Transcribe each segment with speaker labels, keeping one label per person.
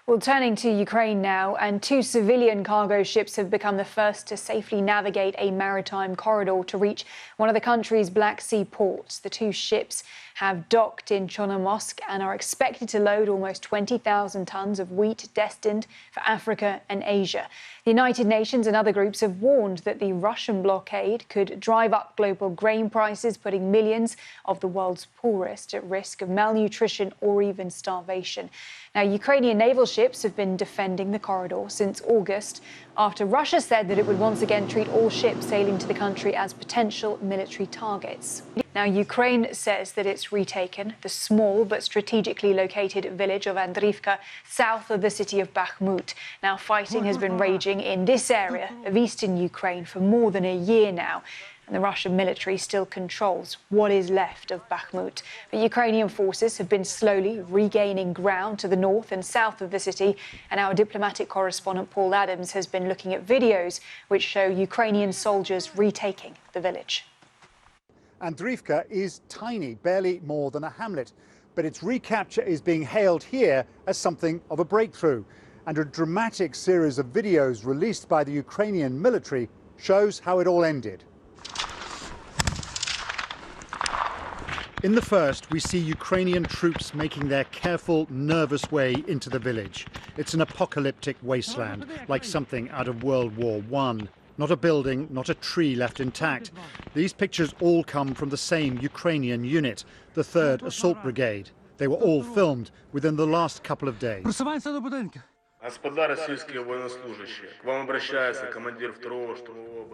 Speaker 1: Well, turning to Ukraine now, and two civilian cargo ships have become the first to safely navigate a maritime corridor to reach one of the country's Black Sea ports. The two ships have docked in Chornomorsk and are expected to load almost 20,000 tons of wheat destined for Africa and Asia. The United Nations and other groups have warned that the Russian blockade could drive up global grain prices, putting millions of the world's poorest at risk of malnutrition or even starvation. Now, Ukrainian naval ships have been defending the corridor since August after Russia said that it would once again treat all ships sailing to the country as potential military targets. Now, Ukraine says that it's retaken the small but strategically located village of Andriivka south of the city of Bakhmut. Now, fighting has been raging in this area of eastern Ukraine for more than a year now. And the Russian military still controls what is left of Bakhmut. But Ukrainian forces have been slowly regaining ground to the north and south of the city. And our diplomatic correspondent Paul Adams has been looking at videos which show Ukrainian soldiers retaking the village.
Speaker 2: Andriivka is tiny, barely more than a hamlet. But its recapture is being hailed here as something of a breakthrough. And a dramatic series of videos released by the Ukrainian military shows how it all ended. In the first, we see Ukrainian troops making their careful, nervous way into the village. It's an apocalyptic wasteland, like something out of World War I. Not a building, not a tree left intact. These pictures all come from the same Ukrainian unit, the 3rd Assault Brigade. They were all filmed within the last couple of days.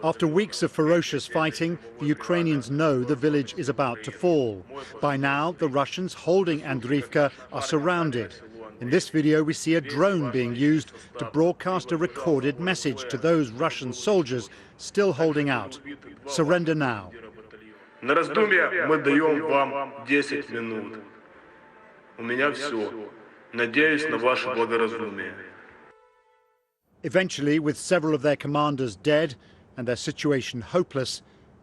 Speaker 2: After weeks of ferocious fighting, the Ukrainians know the village is about to fall. By now, the Russians holding Andriivka are surrounded. In this video, we see a drone being used to broadcast a recorded message to those Russian soldiers still holding out. Surrender now.
Speaker 3: На раздумье мы даем вам 10 минут. У меня все. Надеюсь на ваше благоразумие.
Speaker 2: Eventually, with several of their commanders dead and their situation hopeless,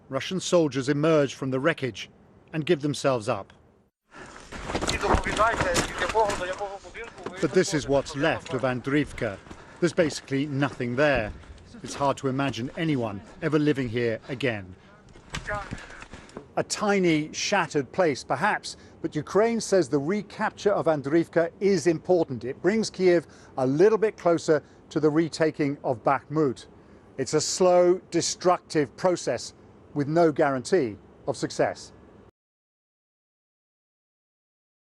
Speaker 2: Russian soldiers emerge from the wreckage and give themselves up. But this is what's left of Andriivka. There's basically nothing there. It's hard to imagine anyone ever living here again. A tiny, shattered place, perhaps, but Ukraine says the recapture of Andriivka is important. It brings Kiev a little bit closer to the retaking of Bakhmut. It's a slow, destructive process with no guarantee of success.